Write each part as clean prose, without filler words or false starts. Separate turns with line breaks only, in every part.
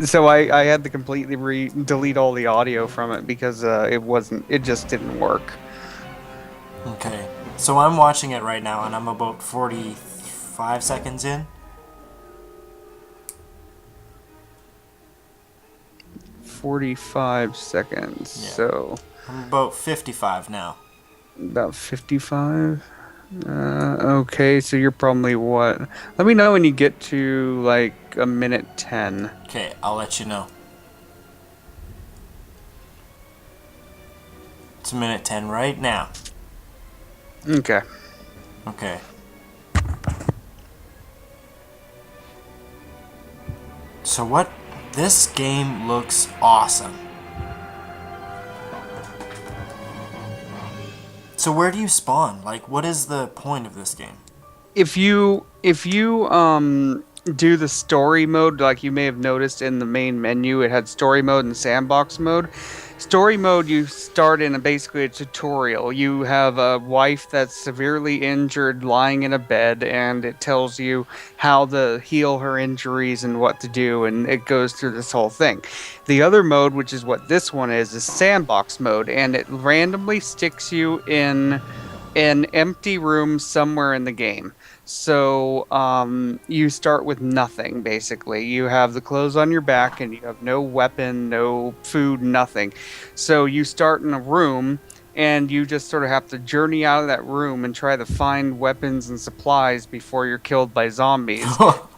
So I had to completely delete all the audio from it because it just didn't work.
Okay. So I'm watching it right now, and I'm about 45 seconds in.
45 seconds.
Yeah.
So
I'm about 55 now.
about 55. Okay, so you're probably what? Let me know when you get to like a minute 10.
Okay, I'll let you know. It's a minute 10 right now.
Okay.
Okay. So what? This game looks awesome. So where do you spawn? Like, what is the point of this game?
If you do the story mode, like you may have noticed in the main menu, it had story mode and sandbox mode. Story mode, you start in basically a tutorial. You have a wife that's severely injured lying in a bed, and it tells you how to heal her injuries and what to do, and it goes through this whole thing. The other mode, which is what this one is sandbox mode, and it randomly sticks you in an empty room somewhere in the game. So you start with nothing, basically. You have the clothes on your back and you have no weapon, no food, nothing. So you start in a room and you just sort of have to journey out of that room and try to find weapons and supplies before you're killed by zombies.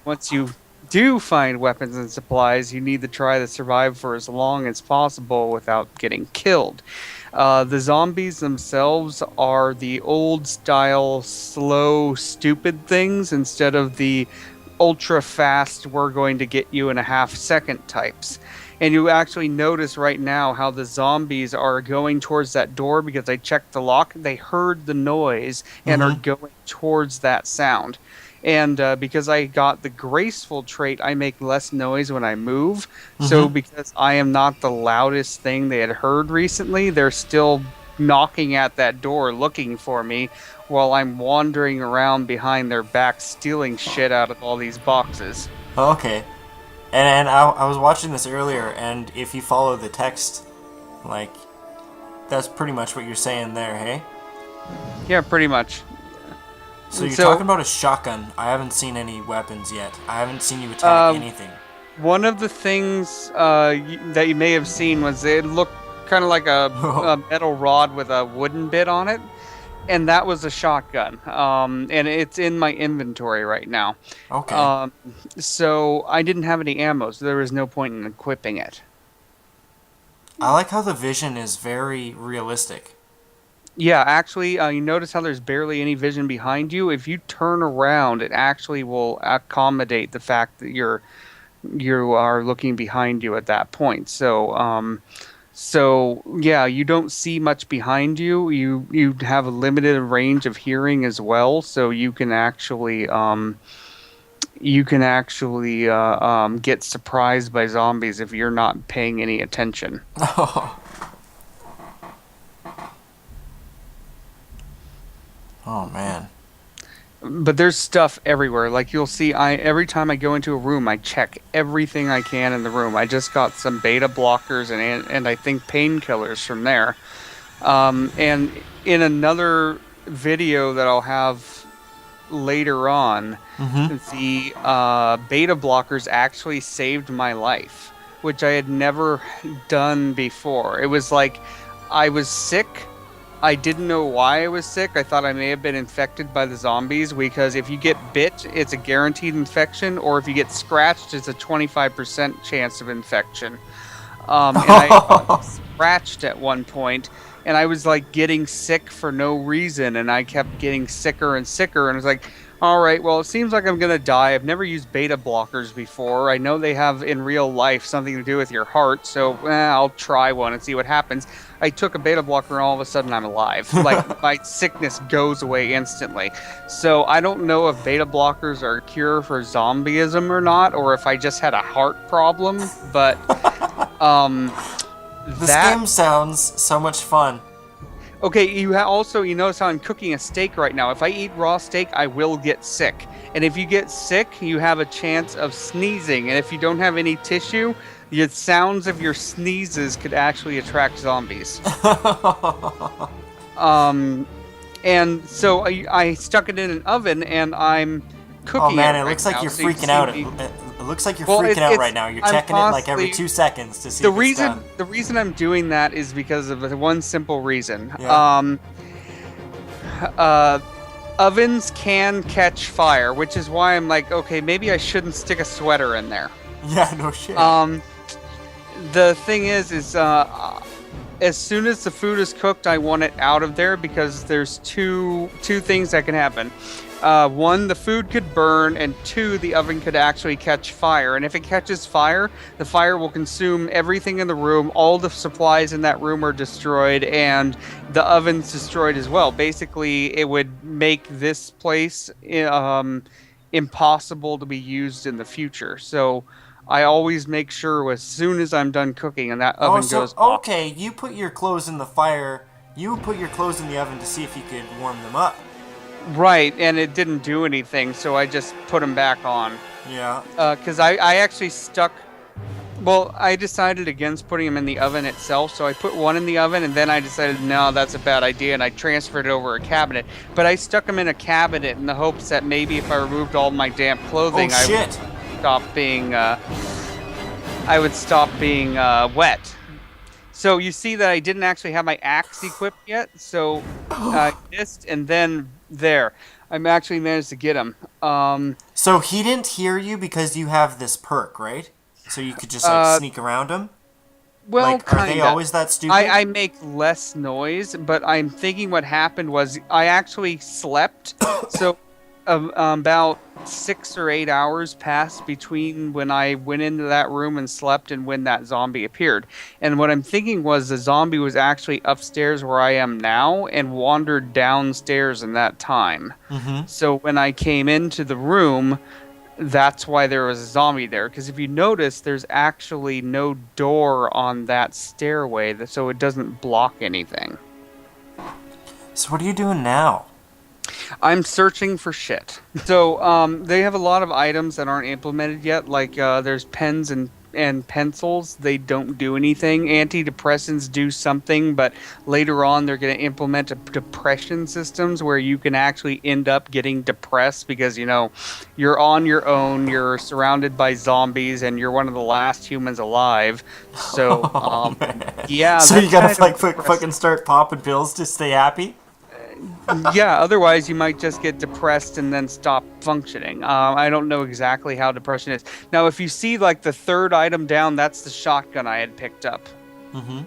Once you do find weapons and supplies, you need to try to survive for as long as possible without getting killed. The zombies themselves are the old style, slow, stupid things instead of the ultra fast, we're going to get you in a half second types. And you actually notice right now how the zombies are going towards that door because I checked the lock. They heard the noise and are
Mm-hmm.
going towards that sound. And because I got the graceful trait, I make less noise when I move. So
Mm-hmm.
because I am not the loudest thing they had heard recently, they're still knocking at that door looking for me while I'm wandering around behind their back stealing shit out of all these boxes.
Okay. And I was watching this earlier, and if you follow the text, like, that's pretty much what you're saying there, hey?
Yeah, pretty much.
So you're
So,
talking about a shotgun. I haven't seen any weapons yet. I haven't seen you attack
uh,
anything.
one of the things that you may have seen was it looked kind of like a metal rod with a wooden bit on it, and that was a shotgun. And it's in my inventory right now.
Okay.
Um, so I didn't have any ammo, so there was no point in equipping it.
I like how the vision is very realistic.
Yeah, actually, you notice how there's barely any vision behind you. If you turn around, it actually will accommodate the fact that you are looking behind you at that point. So yeah, you don't see much behind you. You have a limited range of hearing as well, so you can actually get surprised by zombies if you're not paying any attention.
Oh man.
But there's stuff everywhere. Like you'll see, I every time I go into a room, I check everything I can in the room. I just got some beta blockers and I think painkillers from there. And in another video that I'll have later on,
Mm-hmm.
the beta blockers actually saved my life, which I had never done before. It was like I was sick. I didn't know why I was sick. I thought I may have been infected by the zombies because if you get bit, it's a guaranteed infection, or if you get scratched, it's a 25% chance of infection. And I got scratched at one point, and I was like getting sick for no reason, and I kept getting sicker and sicker, and I was like, all right, well, it seems like I'm gonna die. I've never used beta blockers before. I know they have in real life something to do with your heart, so I'll try one and see what happens. I took a beta blocker, and all of a sudden I'm alive. Like my sickness goes away instantly. So I don't know if beta blockers are a cure for zombieism or not, or if I just had a heart problem, but um
This
that
game sounds so much fun.
Okay, also you notice how I'm cooking a steak right now. If I eat raw steak, I will get sick. And if you get sick, you have a chance of sneezing. And if you don't have any tissue, the sounds of your sneezes could actually attract zombies. Um, and so I stuck it in an oven and I'm
Oh
cooking it
man, it
right
looks like
now.
you're
So you
freaking
see
out.
me.
It looks like you're
Well,
freaking out right
it's
now. You're
I'm
checking it like every
constantly
2 seconds to see
the
if it's done.
reason I'm doing that is because of one simple reason.
Yeah.
Uh, Ovens can catch fire, which is why I'm like, okay, maybe I shouldn't stick a sweater in there.
Yeah, no shit.
Um, the thing is, as soon as the food is cooked, I want it out of there because there's two things that can happen. One, the food could burn, and two, the oven could actually catch fire. And if it catches fire, the fire will consume everything in the room. All the supplies in that room are destroyed, and the oven's destroyed as well. Basically, it would make this place impossible to be used in the future. So I always make sure as soon as I'm done cooking and that
Oh,
oven
so
goes off.
okay, you put your clothes in the fire. You put your clothes in the oven to see if you could warm them up.
Right, and it didn't do anything, so I just put them back on.
Yeah.
Because I actually stuck. Well, I decided against putting them in the oven itself, so I put one in the oven, and then I decided, no, that's a bad idea, and I transferred it over a cabinet. But I stuck them in a cabinet in the hopes that maybe if I removed all my damp
Oh
clothing,
shit.
stop being I would stop being wet. So you see that I didn't actually have my axe equipped yet, so I missed, and then there, I'm actually managed to get him.
So he didn't hear you because you have this perk, right? So you could just like
Uh,
sneak around him.
well,
Like, are they
kinda.
always that stupid?
I make less noise, but I'm thinking what happened was I actually slept. So about 6 or 8 hours passed between when I went into that room and slept and when that zombie appeared. And what I'm thinking was the zombie was actually upstairs where I am now and wandered downstairs in that time.
Mm-hmm.
So when I came into the room, that's why there was a zombie there. Because if you notice, there's actually no door on that stairway, so it doesn't block anything.
So what are you doing now?
I'm searching for shit. So they have a lot of items that aren't implemented yet. Like there's pens and pencils. They don't do anything. Antidepressants do something, but later on they're going to implement a depression systems where you can actually end up getting depressed because you're on your own. You're surrounded by zombies, and you're one of the last humans alive. So
Oh man.
yeah,
So you
that's
gotta
kind of
like
depressing.
fucking start popping pills to stay happy?
Yeah, otherwise you might just get depressed and then stop functioning. I don't know exactly how depression is. Now, if you see like the third item down, that's the shotgun I had picked up.
Mm-hmm.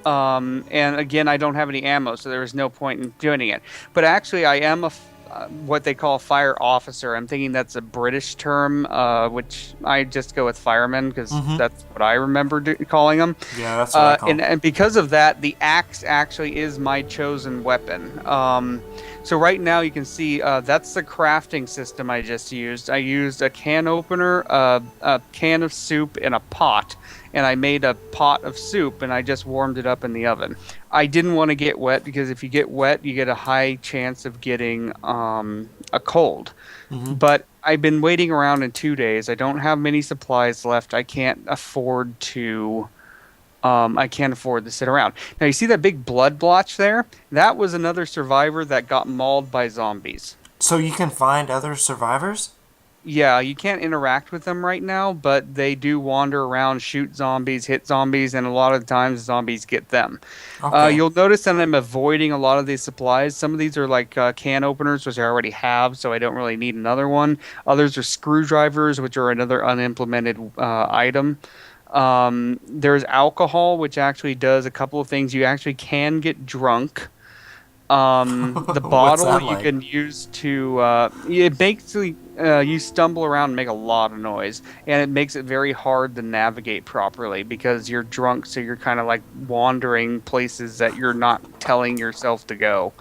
And again, I don't have any ammo, so there was no point in doing it. But actually, I am what they call a fire officer. I'm thinking that's a British term, which I just go with fireman because
Mm-hmm.
that's what I remember calling them.
Yeah, that's what I call.
And because of that, the axe actually is my chosen weapon. So right now you can see that's the crafting system I just used. I used a can opener, a can of soup, and a pot. And I made a pot of soup and I just warmed it up in the oven. I didn't want to get wet because if you get wet, you get a high chance of getting a cold.
Mm-hmm.
But I've been waiting around in 2 days. I don't have many supplies left. I can't afford to. I can't afford to sit around. Now you see that big blood blotch there? That was another survivor that got mauled by zombies.
So you can find other survivors?
Yeah, you can't interact with them right now, but they do wander around, shoot zombies, hit zombies, and a lot of the times zombies get them.
Okay.
You'll notice that I'm avoiding a lot of these supplies. Some of these are like can openers, which I already have, so I don't really need another one. Others are screwdrivers, which are another unimplemented item. There's alcohol, which actually does a couple of things. You actually can get drunk. The
What's
bottle
that
you
like?
can use to it basically you stumble around and make a lot of noise, and it makes it very hard to navigate properly because you're drunk, so you're kind of like wandering places that you're not telling yourself to go.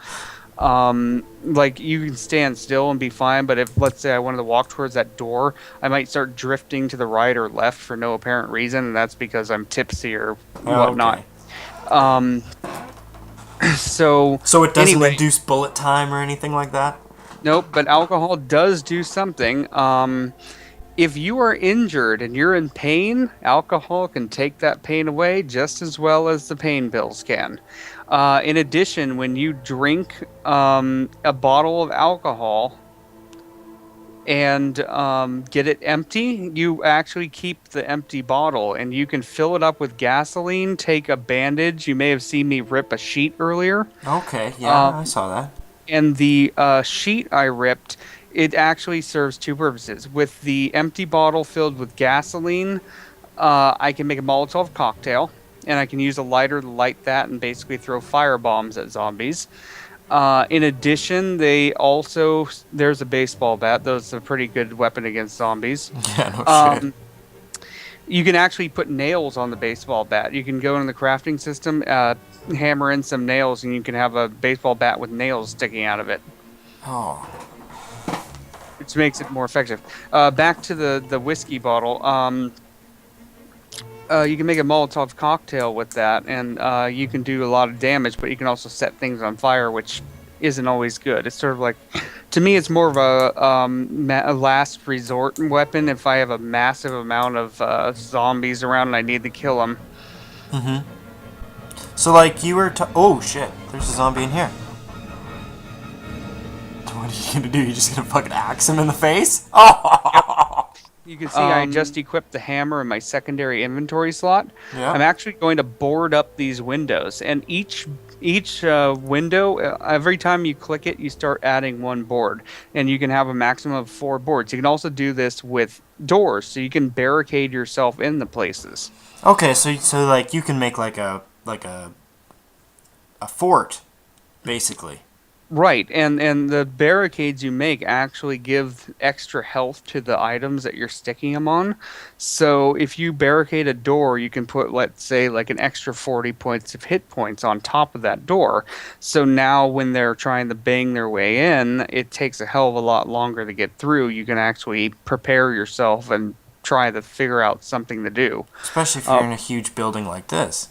Like you can stand still and be fine, but if let's say I wanted to walk towards that door, I might start drifting to the right or left for no apparent reason, and that's because I'm tipsy or
Oh,
whatnot.
okay.
Um, So
So it doesn't
anyway,
induce bullet time or anything like that?
nope, but alcohol does do something. If you are injured and you're in pain, alcohol can take that pain away just as well as the pain pills can. In addition, when you drink a bottle of alcohol and get it empty, you actually keep the empty bottle and you can fill it up with gasoline, take a bandage. You may have seen me rip a sheet earlier.
Okay, yeah,
Um,
I saw that.
and the sheet I ripped, it actually serves two purposes. With the empty bottle filled with gasoline, I can make a Molotov cocktail, and I can use a lighter to light that and basically throw fire bombs at zombies. In addition, there's a baseball bat. Those are a pretty good weapon against zombies.
Yeah, no shit.
Um, you can actually put nails on the baseball bat. You can go in the crafting system, hammer in some nails, and you can have a baseball bat with nails sticking out of it,
Oh,
which makes it more effective. Back to the whiskey bottle. You can make a Molotov cocktail with that, and you can do a lot of damage, but you can also set things on fire, which isn't always good. It's sort of like, to me, it's more of a last resort weapon if I have a massive amount of zombies around and I need to kill them.
so like you were. Oh shit! There's a zombie in here. What are you gonna do? You just gonna fucking axe him in the face?
Yep.
Oh,
You can see I just equipped the hammer in my secondary inventory slot.
yeah.
I'm actually going to board up these windows, and each window, every time you click it, you start adding one board, and you can have a maximum of four boards. You can also do this with doors, so you can barricade yourself in the places.
Okay, so like you can make like a fort, basically.
Right, and the barricades you make actually give extra health to the items that you're sticking them on. So if you barricade a door, you can put, let's say, like an extra 40 points of hit points on top of that door. So now when they're trying to bang their way in, it takes a hell of a lot longer to get through. You can actually prepare yourself and try to figure out something to do.
Especially if you're
Uh,
in a huge building like this.